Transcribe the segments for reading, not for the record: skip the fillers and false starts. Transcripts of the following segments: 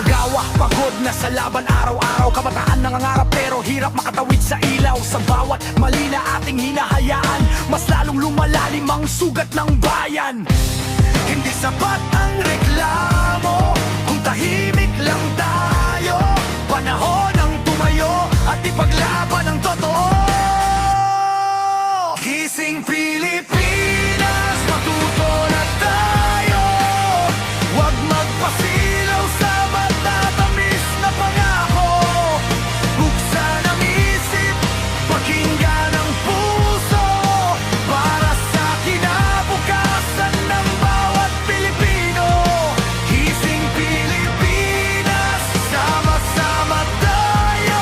Manggagawa, pagod na sa laban araw-araw. Kabataan nangangarap pero hirap makatawid sa ilaw. Sa bawat mali na ating hinahayaan, mas lalong lumalalim ang sugat ng bayan. Hindi sapat ang reklamo kung tahimik lang tayo. Panahon ang tumayo at ipaglaban ang totoo. Gising Pilipinas, matuto na tayo. Huwag magpasilaw sa matatamis na pangako. Buksan ang isip, pakinggan ang puso, para sa kinabukasan ng bawat Pilipino. Gising Pilipinas, sama-sama tayo.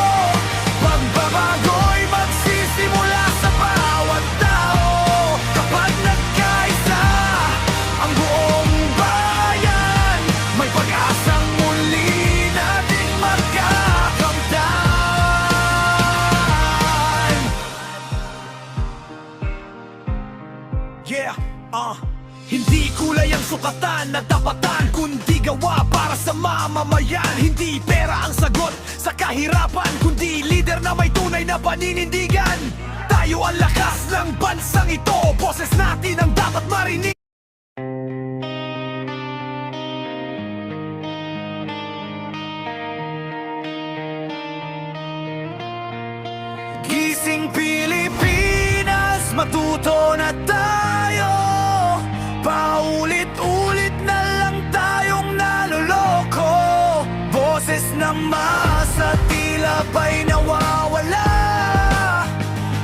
Pagbabago'y magsisimula sa bawat tao. Kapag nagkaisa ang buong bayan, may pag-asang muli nating magkakamtan. Yeah, hindi kulay ang sukatan na tapatan, kundi gawa para sa mamamayan. Hindi pera ang sagot sa kahirapan, kundi leader na may tunay na paninindigan. Tayo ang lakas ng bansang ito, boses natin ang dapat marinig. Gising Pilipinas, matuto na tayo. Paulit-ulit na lang tayong naloloko. Boses ng masa tila ba'y nawawala,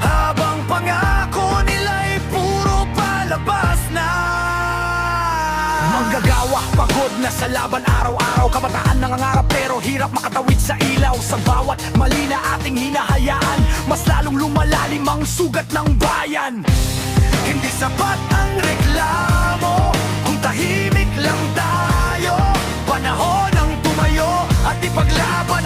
habang pangako nila'y puro palabas na. Manggagawa, pagod na sa laban araw-araw. Kabataan nangangarap pero hirap makatawid sa ilaw. Sa bawat mali na ating hinahayaan, mas lalong lumalalim ang sugat ng bayan. Hindi sapat ang reklamo kung tahimik lang tayo. Panahon ang tumayo at ipaglaban